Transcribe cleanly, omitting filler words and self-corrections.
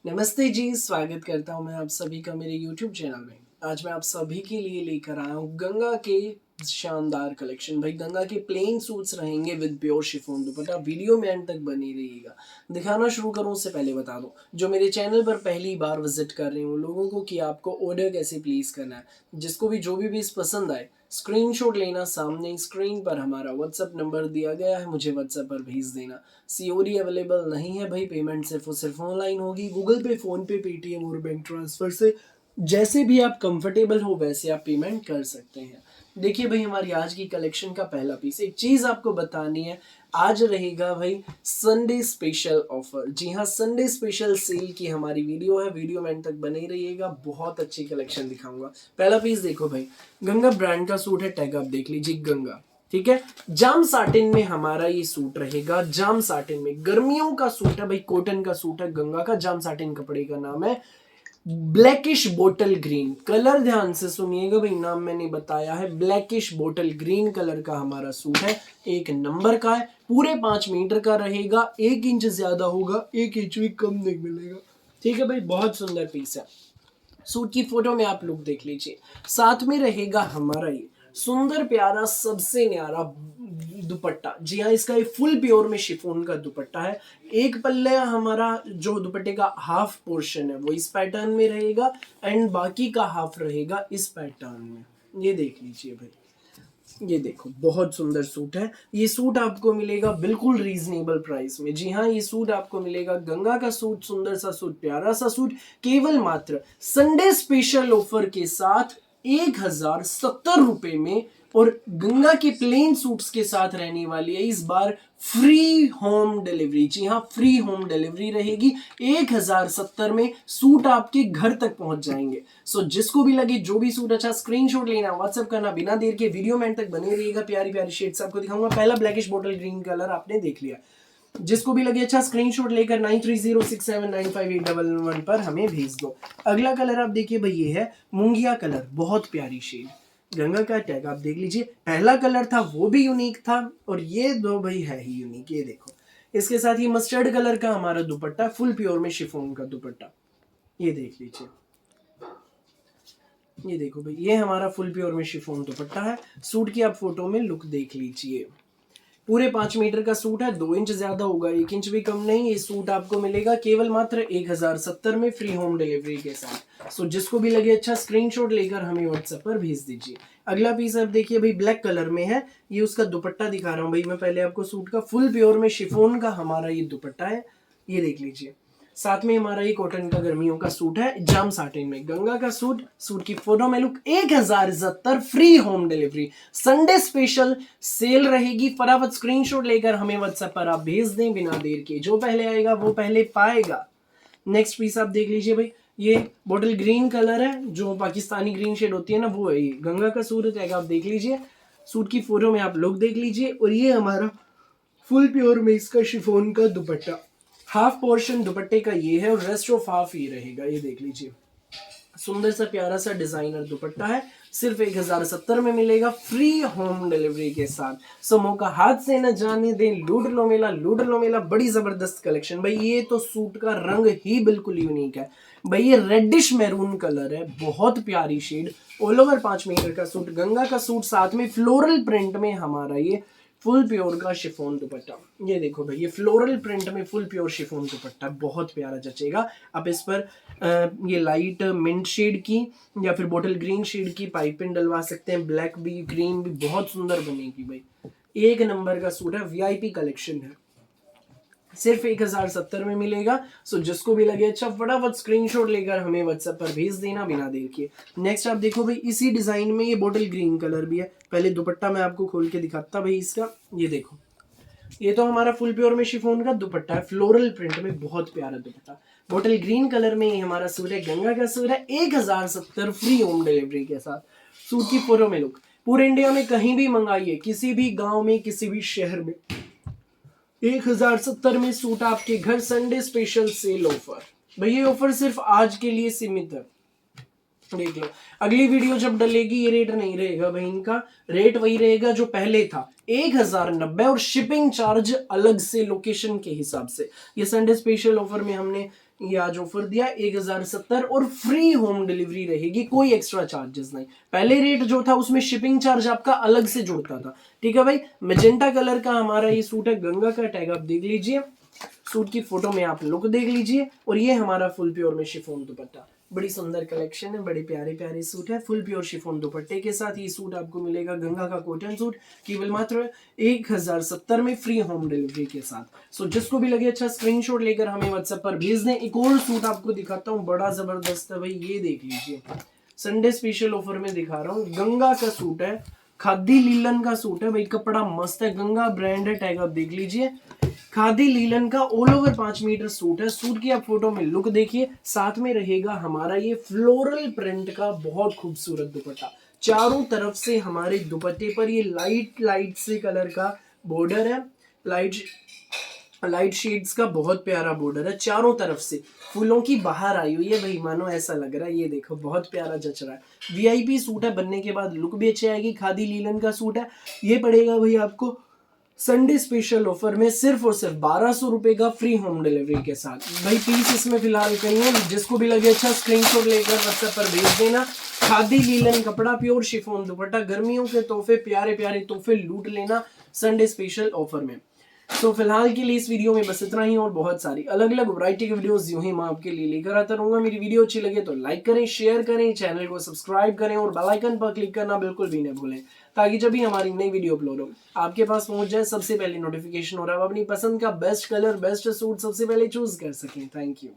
नमस्ते जी, स्वागत करता हूँ मैं आप सभी का मेरे YouTube चैनल में। आज मैं आप सभी के लिए लेकर आया हूँ गंगा के शानदार कलेक्शन। भाई गंगा के प्लेन सूट्स रहेंगे with pure chiffon dupatta. Video में एंड तक बनी रहिएगा। दिखाना शुरू करूँ उससे पहले बता दूँ, जो मेरे चैनल पर पहली बार विजिट कर रहे हूँ लोगों को, कि आपको ऑर्डर कैसे प्लेस करना है। जिसको भी जो भी पीस पसंद आए स्क्रीनशॉट लेना, सामने स्क्रीन पर हमारा व्हाट्सएप नंबर दिया गया है, मुझे व्हाट्सएप पर भेज देना। सीओडी अवेलेबल नहीं है भाई, पेमेंट सिर्फ और सिर्फ ऑनलाइन होगी, गूगल पे, फोन पे, पेटीएम और बैंक ट्रांसफर से। जैसे भी आप कंफर्टेबल हो वैसे आप पेमेंट कर सकते हैं। देखिए भाई, हमारी आज की कलेक्शन का पहला पीस, एक चीज आपको बतानी है, आज रहेगा भाई संडे स्पेशल ऑफर। जी हाँ, संडे स्पेशल सेल की हमारी वीडियो है, वीडियो में एंड तक बने रहिएगा, बहुत अच्छी कलेक्शन दिखाऊंगा। पहला पीस देखो भाई, गंगा ब्रांड का सूट है, टैग आप देख लीजिए, गंगा, ठीक है। जाम साटिन में हमारा ये सूट रहेगा, जाम साटिन में, गर्मियों का सूट है भाई, कॉटन का सूट है गंगा का, जाम साटिन कपड़े का नाम है। ब्लैकिश बोटल ग्रीन कलर, ध्यान से सुनिएगा भाई, नाम मैंने बताया है, ब्लैकिश बोटल ग्रीन कलर का हमारा सूट है, एक नंबर का है, पूरे 5 मीटर का रहेगा, 1 इंच ज्यादा होगा, 1 इंच भी कम नहीं मिलेगा, ठीक है भाई। बहुत सुंदर पीस है। सूट की फोटो में आप लोग देख लीजिए। साथ में रहेगा हमारा ये सुंदर प्यारा सबसे न्यारा दुपट्टा। जी हाँ, इसका ये फुल प्योर में शिफॉन का दुपट्टा है। एक पल्ले हमारा जो दुपट्टे का हाफ पोर्शन है वो इस पैटर्न में रहेगा, एंड बाकी का हाफ रहेगा इस पैटर्न में। ये देख लीजिए भाई, ये देखो, बहुत सुंदर सूट है। ये सूट आपको मिलेगा बिल्कुल रीजनेबल प्राइस में। जी हाँ, ये सूट आपको मिलेगा, गंगा का सूट, सुंदर सा सूट, प्यारा सा सूट, केवल मात्र संडे स्पेशल ऑफर के साथ 1070 रुपए में, और गंगा के प्लेन सूट्स के साथ रहने वाली है इस बार फ्री होम डिलीवरी। जी हाँ, फ्री होम डिलीवरी रहेगी। 1070 में सूट आपके घर तक पहुंच जाएंगे। सो जिसको भी लगे, जो भी सूट अच्छा, स्क्रीनशॉट लेना, व्हाट्सएप करना, बिना देर के वीडियो में एंड तक बने रहिएगा। प्यारी प्यारी शेड्स आपको दिखाऊंगा। पहला ब्लैकिश बोटल ग्रीन कलर आपने देख लिया, जिसको भी लगे अच्छा स्क्रीनशॉट लेकर 9306795811 पर हमें भेज दो। अगला कलर आप देखिए भाई, ये है मूंगिया कलर, बहुत प्यारी शेड, गंगा का टैग आप देख लीजिए। पहला कलर था वो भी यूनिक था, और ये दो भाई है ही यूनिक। ये देखो, इसके साथ ये मस्टर्ड कलर का हमारा दुपट्टा, फुल प्योर में शिफॉन का दुपट्टा, ये देख लीजिए। ये देखो भाई, ये हमारा फुल प्योर में शिफॉन दुपट्टा है। सूट की आप फोटो में लुक देख लीजिए। पूरे 5 मीटर का सूट है, 2 इंच ज्यादा होगा, 1 इंच भी कम नहीं। ये सूट आपको मिलेगा केवल मात्र 1070 में, फ्री होम डिलीवरी के साथ। सो जिसको भी लगे अच्छा, स्क्रीनशॉट लेकर हमें व्हाट्सएप पर भेज दीजिए। अगला पीस आप देखिए भाई, ब्लैक कलर में है, ये उसका दुपट्टा दिखा रहा हूँ भाई मैं पहले आपको। सूट का फुल प्योर में शिफॉन का हमारा ये दुपट्टा है, ये देख लीजिए। साथ में हमारा ये कॉटन का गर्मियों का सूट है, जाम साटिन में, गंगा का सूट। सूट की फोटो में look, 1070 free home delivery, Sunday special sale रहेगी। फटाफट स्क्रीनशॉट लेकर हमें व्हाट्सएप पर आप भेज दें बिना देर के, जो पहले आएगा वो पहले पाएगा। नेक्स्ट पीस आप देख लीजिए भाई, ये बॉटल ग्रीन कलर है, जो पाकिस्तानी ग्रीन शेड होती है ना, वो है ये, गंगा का सूट है, आप देख लीजिए। सूट की फोटो में आप लोग देख लीजिए, और ये हमारा फुल प्योर में इसका शिफॉन का दुपट्टा, हाफ पोर्शन दुपट्टे का ये है, और रेस्ट ऑफ हाफ ही रहेगा, ये देख लीजिए। सुंदर सा प्यारा सा डिजाइनर दुपट्टा है, सिर्फ 1070 में मिलेगा, फ्री होम डिलीवरी के साथ। सो मौका हाथ से न जाने दें, लूट लो मेला, लूट लो मेला। बड़ी जबरदस्त कलेक्शन भाई, ये तो सूट का रंग ही बिल्कुल यूनिक है भाई, ये रेडिश मैरून कलर है, बहुत प्यारी शेड, ऑल ओवर 5 मीटर का सूट, गंगा का सूट, साथ में फ्लोरल प्रिंट में हमारा ये फुल प्योर का शिफॉन दुपट्टा। ये देखो भाई, ये फ्लोरल प्रिंट में फुल प्योर शिफॉन दुपट्टा, बहुत प्यारा जचेगा। आप इस पर ये लाइट मिंट शेड की या फिर बोटल ग्रीन शेड की पाइपिंग डलवा सकते हैं, ब्लैक भी, ग्रीन भी, बहुत सुंदर बनेगी भाई। एक नंबर का सूट है, वीआईपी कलेक्शन है, सिर्फ 1070 में मिलेगा। सो जिसको भी लगे अच्छा, फटाफट स्क्रीनशॉट लेकर हमें व्हाट्सएप पर भेज देना बिना देर के। नेक्स्ट आप देखो भाई, इसी डिजाइन में ये बॉटल ग्रीन कलर भी है। पहले दुपट्टा मैं आपको खोल के दिखाता भाई इसका, ये देखो, ये तो हमारा फुल प्योर में शिफॉन का दुपट्टा है, फ्लोरल प्रिंट में, बहुत प्यारा दुपट्टा। बॉटल ग्रीन कलर में ये हमारा सूट है, गंगा का सूट है, 1070 फ्री होम डिलीवरी के साथ। सूट की फोटो में लुक, पूरे इंडिया में कहीं भी मंगाइए, किसी भी गांव में, किसी भी शहर में, 1070 में सूट आपके घर, संडे स्पेशल सेल ऑफर। भाई ये ऑफर सिर्फ आज के लिए सीमित है, देख लो। अगली वीडियो जब डलेगी ये रेट नहीं रहेगा भाई, इनका रेट वही रहेगा जो पहले था, 1090, और शिपिंग चार्ज अलग से लोकेशन के हिसाब से। ये संडे स्पेशल ऑफर में हमने ये आज ऑफर दिया 1070 और फ्री होम डिलीवरी रहेगी, कोई एक्स्ट्रा चार्जेस नहीं। पहले रेट जो था उसमें शिपिंग चार्ज आपका अलग से जुड़ता था, ठीक है भाई। मैजेंटा कलर का हमारा ये सूट है, गंगा का टैग आप देख लीजिए, सूट की फोटो में आप लुक देख लीजिए, और ये हमारा फुल प्योर में शिफॉन दुपट्टा, बड़ी सुंदर कलेक्शन है, बड़े प्यारे प्यारे सूट है। फुल प्योर शिफॉन दुपट्टे के साथ ये सूट आपको मिलेगा, गंगा का कॉटन सूट, केवल मात्र 1070 में फ्री होम डिलीवरी के साथ। सो जिसको भी लगे अच्छा स्क्रीनशॉट लेकर हमें व्हाट्सएप पर भेज दें। एक और सूट आपको दिखाता हूँ, बड़ा जबरदस्त है भाई, ये देख लीजिए, संडे स्पेशल ऑफर में दिखा रहा हूँ। गंगा का सूट है, खादी लीलन का सूट है भाई, कपड़ा मस्त है, गंगा ब्रांड है, टैग आप देख लीजिए। खादी लीलन का ऑल ओवर 5 मीटर सूट है। सूट की आप फोटो में लुक देखिए, साथ में रहेगा हमारा ये फ्लोरल प्रिंट का बहुत खूबसूरत दुपट्टा। चारों तरफ से हमारे दुपट्टे पर ये लाइट से कलर का बॉर्डर है, लाइट शेड्स का बहुत प्यारा बॉर्डर है, चारों तरफ से फूलों की बाहर आई हुई है भाई, मानो ऐसा लग रहा है। ये देखो बहुत प्यारा जच रहा है। वीआईपी सूट है, बनने के बाद लुक भी अच्छी आएगी। खादी लीलन का सूट है, ये पड़ेगा भाई आपको संडे स्पेशल ऑफर में सिर्फ और सिर्फ 1200 रुपए का फ्री होम डिलीवरी के साथ। भाई पीस इसमें फिलहाल कहीं है, जिसको भी लगे अच्छा स्क्रीनशॉट लेकर व्हाट्सएप पर भेज देना। खादी लीलन कपड़ा, प्योर शिफॉन दुपट्टा, गर्मियों के तोहफे, प्यारे प्यारे तोहफे लूट लेना संडे स्पेशल ऑफर में। तो फिलहाल के लिए इस वीडियो में बस इतना ही, और बहुत सारी अलग अलग वैरायटी की वीडियोस यूं ही मैं आपके लिए लेकर आता रहूंगा। मेरी वीडियो अच्छी लगे तो लाइक करें, शेयर करें, चैनल को सब्सक्राइब करें और बेल आइकन पर क्लिक करना बिल्कुल भी न भूलें, ताकि जब भी हमारी नई वीडियो अपलोड हो आपके पास पहुंच जाए सबसे पहले नोटिफिकेशन, और आप अपनी पसंद का बेस्ट कलर, बेस्ट सूट सबसे पहले चूज कर सकें। Thank you.